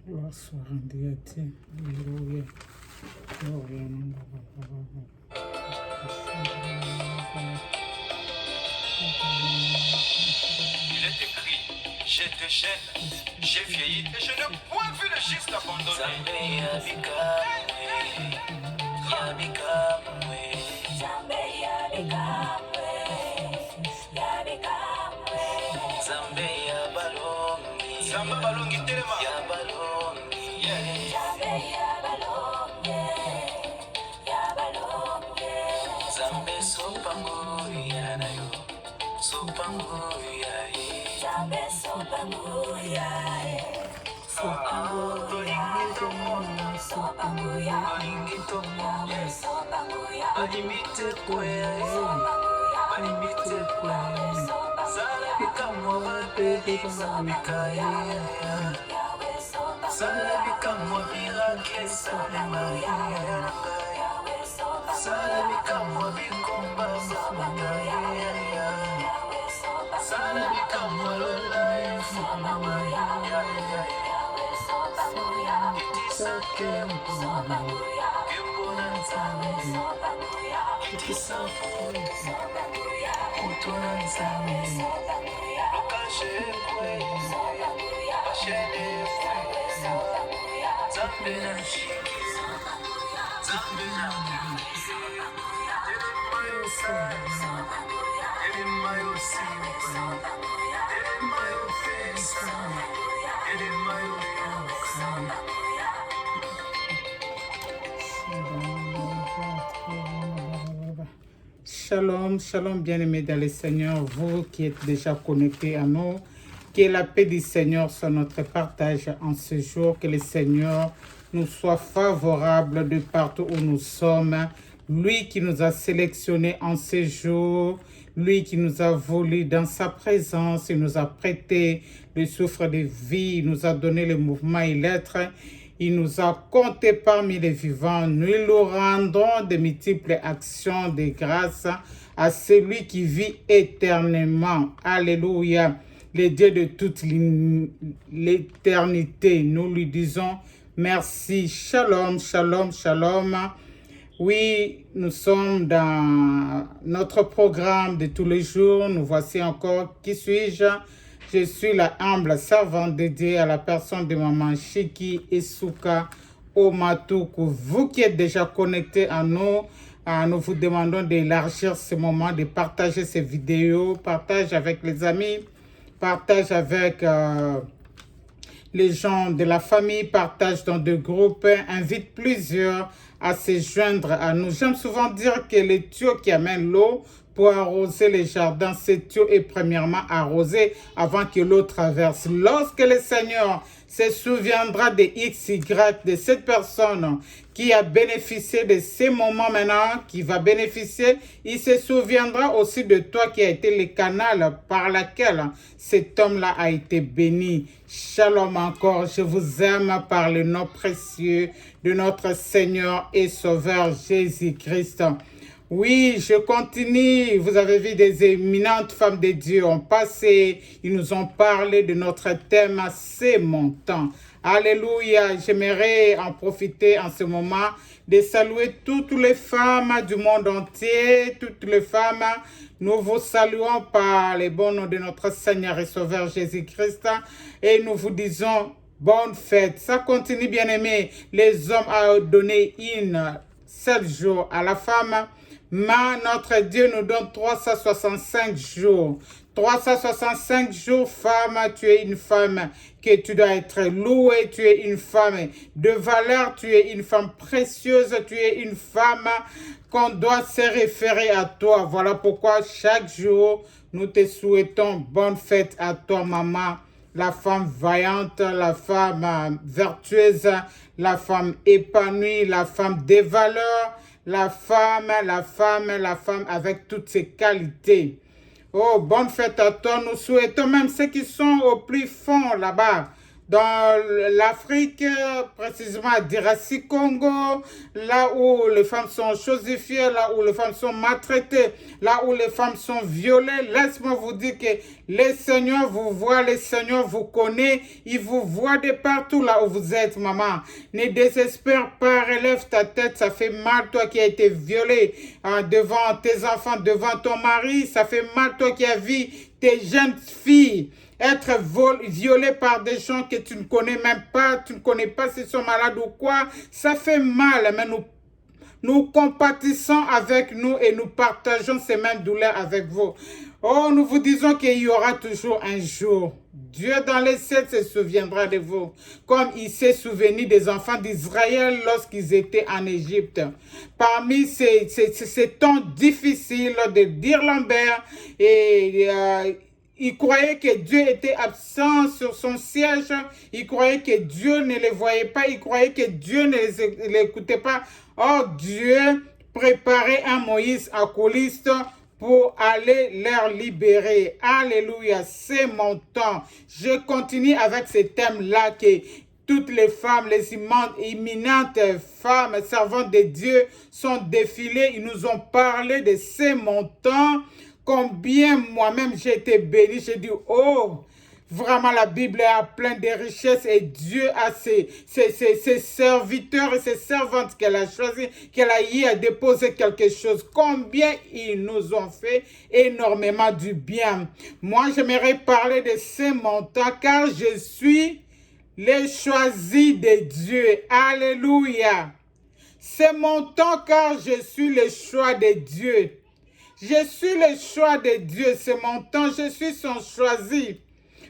Gloire soit rendue à Dieu. Alléluia. Gloria Mungu Il est écrit, j'étais jeune, j'ai vieilli et je n'ai point vu le juste abandonné. Zamba balongi telema. Zambe sopangu ya na yo, sopangu ya ye. Zambe sopangu ya ye, sopangu ya ye, sopangu ya ye, sopangu ya ye, alimite kwe ye, alimite kwe ye, sala bikamwa baby zamika ye, sala bikamwa birake salema ye. Sala bikamwa bikomba mama ya. Sala bikamwa lola mama ya. Itisake mama. Kembona nzame. Itisake kutuna nzame. Lokashe kwe. Ashede kwe. Zambe na shiki. Zambe na Shalom, shalom bien-aimés dans le Seigneur, vous qui êtes déjà connectés à nous, que la paix du Seigneur soit notre partage en ce jour, que le Seigneur nous soit favorable de partout où nous sommes, lui qui nous a sélectionnés en ce jour, lui qui nous a voulu dans sa présence, il nous a prêté le souffle de vie, il nous a donné le mouvement et l'être, il nous a comptés parmi les vivants. Nous lui rendons de multiples actions de grâce à celui qui vit éternellement. Alléluia. Le Dieu de toute l'éternité. Nous lui disons merci. Shalom, shalom, shalom. Oui, nous sommes dans notre programme de tous les jours. Nous voici encore. Qui suis-je? Je suis la humble servante dédiée à la personne de Maman Shiki Isuka Omatuku. Vous qui êtes déjà connectés à nous, nous vous demandons d'élargir ce moment, de partager ces vidéos, partage avec les amis, partage avec les gens de la famille, partage dans des groupes, invite plusieurs à se joindre à nous. J'aime souvent dire que le tuyau qui amène l'eau pour arroser les jardins, ce tuyau est premièrement arrosé avant que l'eau traverse. Lorsque le Seigneur se souviendra de XY, de cette personne qui a bénéficié de ces moments maintenant, qui va bénéficier, il se souviendra aussi de toi qui a été le canal par lequel cet homme-là a été béni. Shalom encore, je vous aime par le nom précieux de notre Seigneur et Sauveur Jésus-Christ. Oui, je continue. Vous avez vu des éminentes femmes de Dieu ont passé. Ils nous ont parlé de notre thème, c'est mon temps. Alléluia. J'aimerais en profiter en ce moment de saluer toutes les femmes du monde entier, toutes les femmes. Nous vous saluons par les bons noms de notre Seigneur et Sauveur Jésus-Christ et nous vous disons bonne fête. Ça continue, bien-aimés. Les hommes ont donné 7 jours à la femme. Mais notre Dieu nous donne 365 jours. 365 jours, femme, tu es une femme que tu dois être louée, tu es une femme de valeur, tu es une femme précieuse, tu es une femme qu'on doit se référer à toi. Voilà pourquoi chaque jour, nous te souhaitons bonne fête à toi, maman, la femme vaillante, la femme vertueuse, la femme épanouie, la femme des valeurs, la femme avec toutes ses qualités. Oh, bonne fête à toi. Nous souhaitons même ceux qui sont au plus fond là-bas, dans l'Afrique, précisément à Dirassi Congo, là où les femmes sont chosifiées, là où les femmes sont maltraitées, là où les femmes sont violées. Laisse-moi vous dire que le Seigneur vous voit, le Seigneur vous connaît, il vous voit de partout là où vous êtes, maman. Ne désespère pas, relève ta tête, ça fait mal, toi qui as été violée devant tes enfants, devant ton mari, ça fait mal, toi qui as vu tes jeunes filles être violées par des gens que tu ne connais même pas, tu ne connais pas s'ils sont malades ou quoi, ça fait mal, mais nous compatissons avec nous et nous partageons ces mêmes douleurs avec vous. Oh, nous vous disons qu'il y aura toujours un jour. Dieu dans les cieux se souviendra de vous, comme il s'est souvenu des enfants d'Israël lorsqu'ils étaient en Égypte. Parmi ces temps difficiles de dire Lambert, il croyait que Dieu était absent sur son siège. Il croyait que Dieu ne les voyait pas. Il croyait que Dieu ne les écoutait pas. Or, Dieu préparait un Moïse à coulisses pour aller les libérer. Alléluia, c'est mon temps. Je continue avec ce thème-là que toutes les femmes, les imminentes femmes, servantes de Dieu sont défilées. Ils nous ont parlé de ces montants. Combien moi-même j'ai été béni, j'ai dit, oh, vraiment la Bible est pleine de richesses et Dieu a ses serviteurs et ses servantes qu'elle a choisis, qu'elle a eu à déposer quelque chose. Combien ils nous ont fait énormément du bien. Moi, j'aimerais parler de ces montants car je suis les choisis de Dieu. Alléluia. C'est mon temps car je suis le choix de Dieu. Je suis le choix de Dieu, c'est mon temps, je suis son choisi.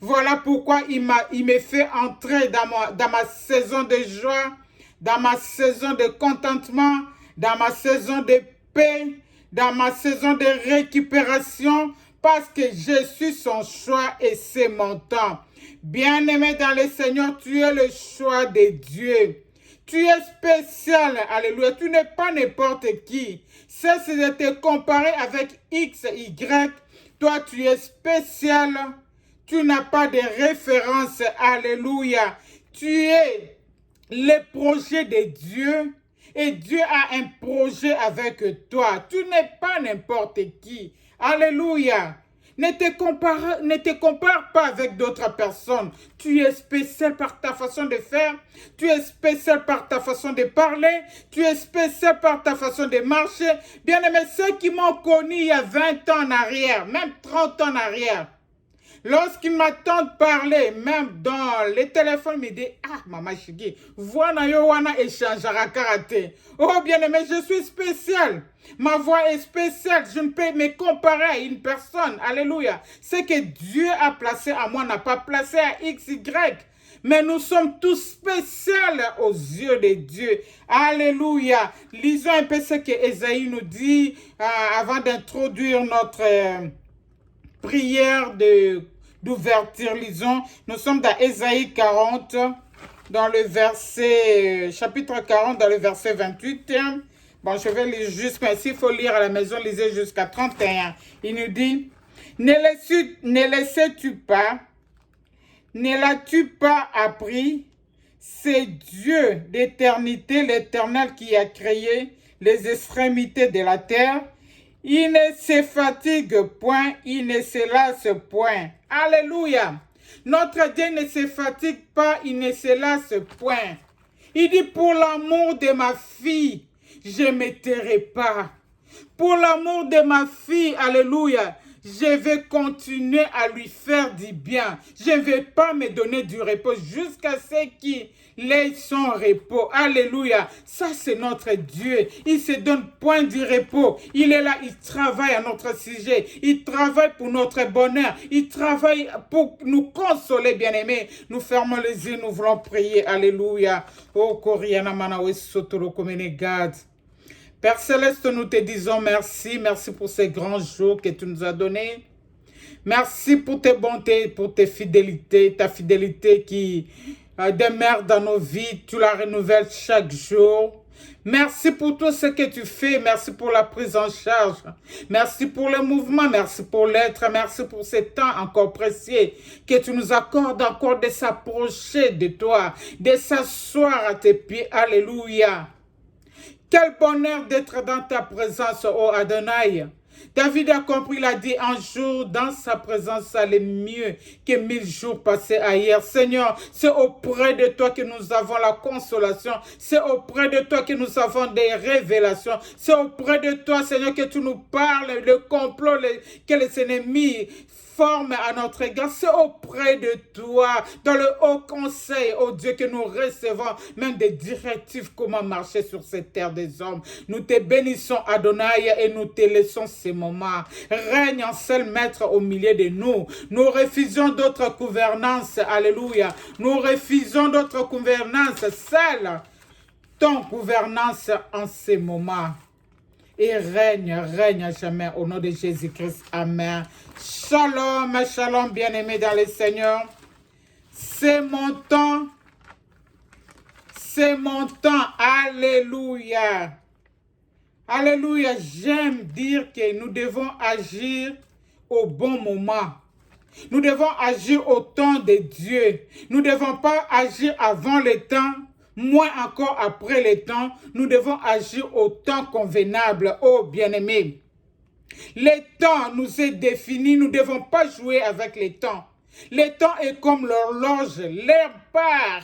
Voilà pourquoi il me fait entrer dans ma saison de joie, dans ma saison de contentement, dans ma saison de paix, dans ma saison de récupération, parce que je suis son choix et c'est mon temps. Bien-aimé dans le Seigneur, tu es le choix de Dieu. Tu es spécial, alléluia. Tu n'es pas n'importe qui. Cesse de te comparer avec X, Y. Toi, tu es spécial. Tu n'as pas de référence, alléluia. Tu es le projet de Dieu. Et Dieu a un projet avec toi. Tu n'es pas n'importe qui. Alléluia. Ne te compare pas avec d'autres personnes. Tu es spécial par ta façon de faire. Tu es spécial par ta façon de parler. Tu es spécial par ta façon de marcher. Bien aimé, ceux qui m'ont connu il y a 20 ans en arrière, même 30 ans en arrière, lorsqu'ils m'entendent parler, même dans les téléphones, ils me disent, ah, maman Chigi, voilà, yo, wana échangera karaté. Oh, bien aimé, je suis spécial. Ma voix est spéciale. Je ne peux me comparer à une personne. Alléluia. Ce que Dieu a placé à moi n'a pas placé à X, Y. Mais nous sommes tous spéciaux aux yeux de Dieu. Alléluia. Lisons un peu ce que Ésaïe nous dit avant d'introduire notre prière d'ouverture. Lisons. Nous sommes dans Ésaïe 40, dans le verset, chapitre 40, dans le verset 28. Bon, je vais lire juste, mais s'il faut lire à la maison, lisez jusqu'à 31. Il nous dit, ne laissais-tu pas, ne l'as-tu pas appris? C'est Dieu d'éternité, l'Éternel qui a créé les extrémités de la terre. Il ne se fatigue point, il ne se lasse point. Alléluia. Notre Dieu ne se fatigue pas, il ne se lasse point. Il dit, pour l'amour de ma fille, je ne me tairai pas. Pour l'amour de ma fille, alléluia, je vais continuer à lui faire du bien. Je ne vais pas me donner du repos jusqu'à ce qu'il ait son repos. Alléluia. Ça, c'est notre Dieu. Il se donne point du repos. Il est là, il travaille à notre sujet. Il travaille pour notre bonheur. Il travaille pour nous consoler, bien-aimés. Nous fermons les yeux, nous voulons prier. Alléluia. Oh, Koriana Manawe Sotoro Komenegad. Père Céleste, nous te disons merci. Merci pour ces grands jours que tu nous as donnés. Merci pour tes bontés, pour tes fidélités, ta fidélité qui demeure dans nos vies. Tu la renouvelles chaque jour. Merci pour tout ce que tu fais. Merci pour la prise en charge. Merci pour le mouvement. Merci pour l'être. Merci pour ce temps encore précieux que tu nous accordes encore de s'approcher de toi, de s'asseoir à tes pieds. Alléluia. Quel bonheur d'être dans ta présence, ô Adonai. David a compris, il a dit, un jour dans sa présence, ça allait mieux que 1000 jours passés ailleurs. Seigneur, c'est auprès de toi que nous avons la consolation. C'est auprès de toi que nous avons des révélations. C'est auprès de toi, Seigneur, que tu nous parles, le complot que les ennemis forment à notre égard. C'est auprès de toi, dans le haut conseil, oh Dieu, que nous recevons même des directives comment marcher sur cette terre des hommes. Nous te bénissons, Adonai, et nous te laissons ces moments. Règne en seul maître au milieu de nous. Nous refusons d'autres gouvernances. Alléluia. Nous refusons d'autres gouvernances. Seule ton gouvernance en ces moments. Et règne à jamais au nom de Jésus-Christ. Amen. Shalom, shalom, bien-aimés dans le Seigneur. C'est mon temps. C'est mon temps. Alléluia. Alléluia. J'aime dire que nous devons agir au bon moment. Nous devons agir au temps de Dieu. Nous ne devons pas agir avant le temps. Moins encore après le temps, nous devons agir au temps convenable, ô bien-aimés. Le temps nous est défini, nous ne devons pas jouer avec le temps. Le temps est comme l'horloge, l'heure part.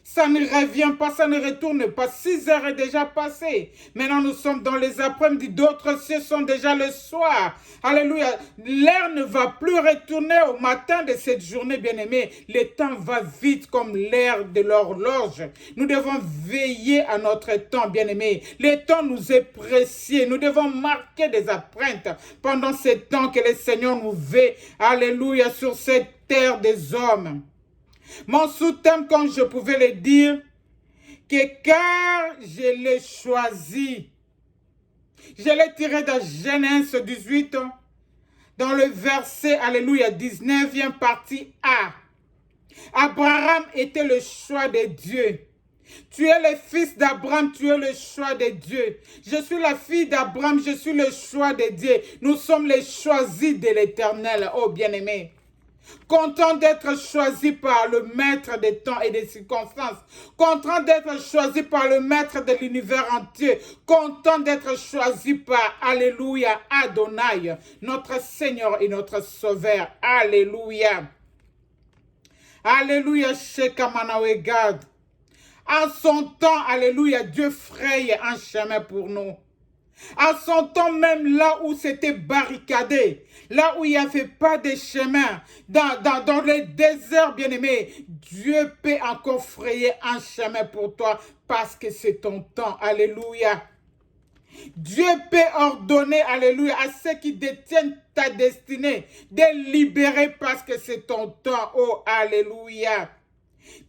Ça ne revient pas, ça ne retourne pas. 6 heures est déjà passé. Maintenant, nous sommes dans les après-midi. D'autres cieux sont déjà le soir. Alléluia. L'heure ne va plus retourner au matin de cette journée, bien-aimée. Le temps va vite comme l'heure de l'horloge. Nous devons veiller à notre temps, bien-aimé. Le temps nous est précieux. Nous devons marquer des empreintes pendant ce temps que le Seigneur nous veut. Alléluia, sur cette terre des hommes. Mon sous-thème, comme je pouvais le dire, que car je l'ai choisi. Je l'ai tiré de Genèse 18, dans le verset, alléluia, 19e partie A. Abraham était le choix de Dieu. Tu es le fils d'Abraham, tu es le choix de Dieu. Je suis la fille d'Abraham, je suis le choix de Dieu. Nous sommes les choisis de l'Éternel, oh bien-aimés. Content d'être choisi par le maître des temps et des circonstances. Content d'être choisi par le maître de l'univers entier. Content d'être choisi par, alléluia, Adonai, notre Seigneur et notre Sauveur. Alléluia. Alléluia, Shekamanawegad. En son temps, alléluia, Dieu fraye un chemin pour nous. En son temps, même là où c'était barricadé, là où il n'y avait pas de chemin, dans les déserts, bien-aimés, Dieu peut encore frayer un chemin pour toi parce que c'est ton temps. Alléluia. Dieu peut ordonner, alléluia, à ceux qui détiennent ta destinée de libérer parce que c'est ton temps. Oh, alléluia.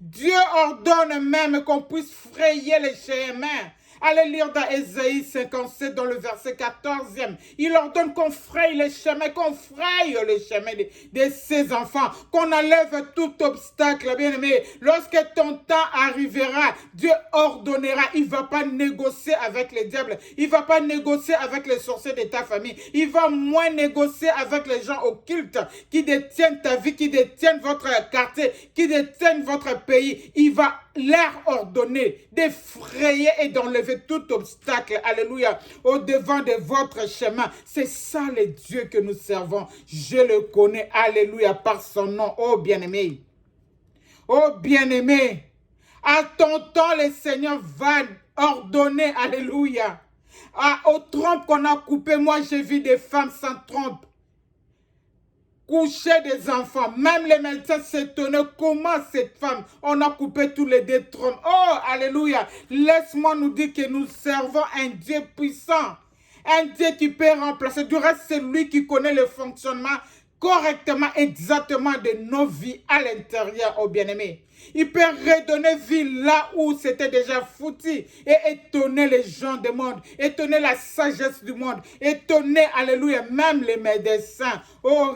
Dieu ordonne même qu'on puisse frayer les chemins. Allez lire dans Ésaïe 57, dans le verset 14e. Il ordonne qu'on fraye les chemins, de ses enfants, qu'on enlève tout obstacle, bien-aimé. Lorsque ton temps arrivera, Dieu ordonnera. Il ne va pas négocier avec les diables. Il ne va pas négocier avec les sorciers de ta famille. Il va moins négocier avec les gens occultes qui détiennent ta vie, qui détiennent votre quartier, qui détiennent votre pays. Il va leur ordonner d'effrayer et d'enlever tout obstacle, alléluia, au devant de votre chemin. C'est ça le Dieu que nous servons. Je le connais, alléluia, par son nom, oh bien-aimé. Oh bien-aimé, à ton temps, le Seigneur va ordonner, alléluia. Aux trompes qu'on a coupées, moi j'ai vu des femmes sans trompe coucher des enfants. Même les médecins s'étonnaient comment cette femme, on a coupé tous les deux trompes. Oh, alléluia. Laisse-moi nous dire que nous servons un Dieu puissant. Un Dieu qui peut remplacer. Du reste, c'est lui qui connaît le fonctionnement correctement, exactement de nos vies à l'intérieur, oh bien-aimés. Il peut redonner vie là où c'était déjà foutu et étonner les gens du monde, étonner la sagesse du monde, étonner, alléluia, même les médecins. Oh,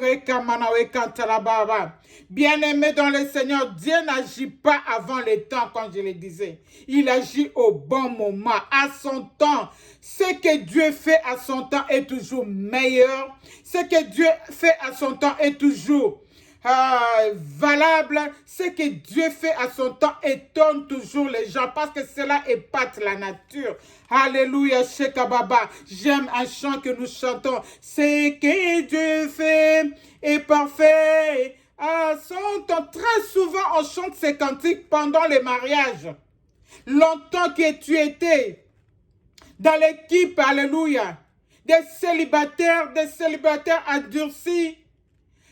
bien-aimé dans le Seigneur, Dieu n'agit pas avant le temps, comme je le disais. Il agit au bon moment, à son temps. Ce que Dieu fait à son temps est toujours meilleur. Ce que Dieu fait à son temps est toujours valable. Ce que Dieu fait à son temps étonne toujours les gens parce que cela épate la nature. Alléluia, Shekababa. J'aime un chant que nous chantons. Ce que Dieu fait est parfait à son temps. Très souvent, on chante ces cantiques pendant les mariages. Longtemps que tu étais dans l'équipe, alléluia, des célibataires endurcis.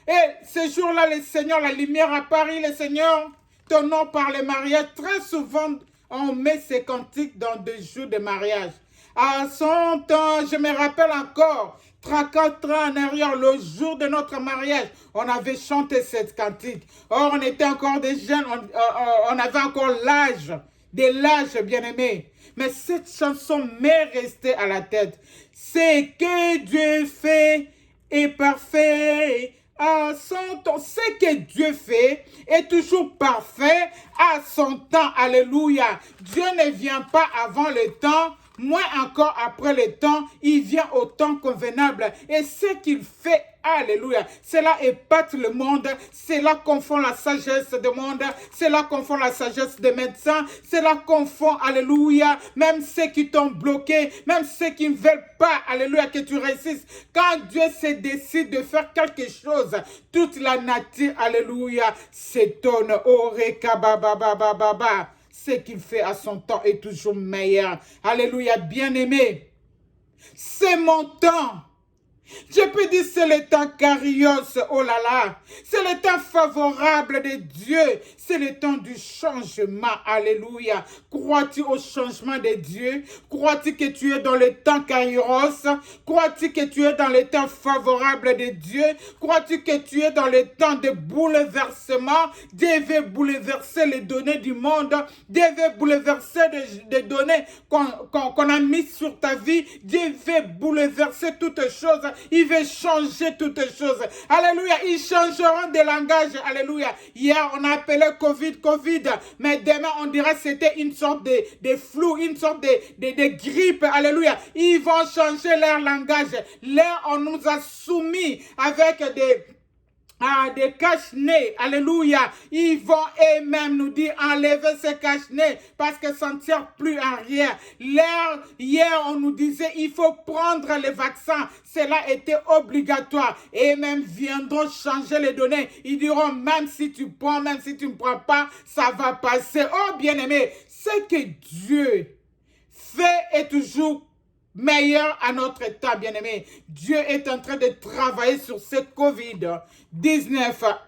Et ce jour-là, le Seigneur, la lumière à Paris, le Seigneur, ton nom par le mariage. Très souvent, on met ces cantiques dans des jours de mariage. À son temps, je me rappelle encore, 3-4 ans en arrière, le jour de notre mariage, on avait chanté cette cantique. Or, on était encore des jeunes, on avait encore l'âge, bien-aimé. Mais cette chanson m'est restée à la tête. C'est que Dieu fait est parfait à son temps. Ce que Dieu fait est toujours parfait à son temps. Alléluia. Dieu ne vient pas avant le temps, moins encore après le temps. Il vient au temps convenable. Et ce qu'il fait, alléluia, cela épate le monde. Cela confond la sagesse du monde. Cela confond la sagesse des médecins. Cela confond, alléluia, même ceux qui t'ont bloqué, même ceux qui ne veulent pas, alléluia, que tu réussisses. Quand Dieu se décide de faire quelque chose, toute la nature, alléluia, s'étonne. Oh, rekabababababa. Ce qu'il fait à son temps est toujours meilleur. Alléluia, bien-aimé. C'est mon temps. Je peux dire c'est le temps Kairos, oh là là, c'est le temps favorable de Dieu, c'est le temps du changement, alléluia. Crois-tu au changement de Dieu? Crois-tu que tu es dans le temps Kairos? Crois-tu que tu es dans le temps favorable de Dieu? Crois-tu que tu es dans le temps de bouleversement? Dieu veut bouleverser les données du monde, Dieu veut bouleverser des données qu'on a mises sur ta vie, Dieu veut bouleverser toutes choses. Il veut changer toutes choses. Alléluia. Ils changeront de langage. Alléluia. Hier, on a appelé Covid. Mais demain, on dirait que c'était une sorte de flou, une sorte de grippe. Alléluia. Ils vont changer leur langage. Là, on nous a soumis avec des cache-nez, alléluia. Ils vont eux-mêmes nous dire enlever ces cache-nez parce que ça ne tient plus à rien. Hier, on nous disait il faut prendre les vaccins. Cela était obligatoire. Et même viendront changer les données. Ils diront même si tu prends, même si tu ne prends pas, ça va passer. Oh bien-aimé, ce que Dieu fait est toujours meilleur à notre état, bien-aimé. Dieu est en train de travailler sur ce COVID-19.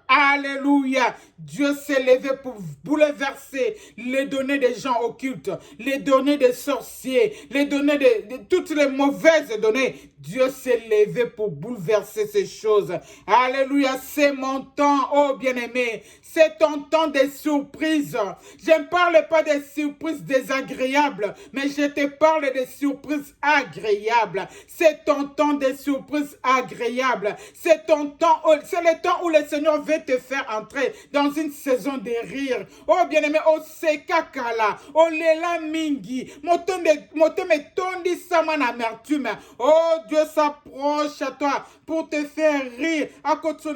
Alléluia. Dieu s'est levé pour bouleverser les données des gens occultes, les données des sorciers, les données de toutes les mauvaises données. Dieu s'est levé pour bouleverser ces choses. Alléluia. C'est mon temps, oh bien-aimé. C'est ton temps de surprises. Je ne parle pas des surprises désagréables, mais je te parle des surprises agréables. C'est ton temps de surprises agréables. C'est ton temps, c'est le temps où le Seigneur veut te faire entrer dans une saison de rire. Oh bien-aimé, oh sekakala, oh lela mingi, moteme tondi saman amertume. Oh Dieu s'approche à toi pour te faire rire à cause de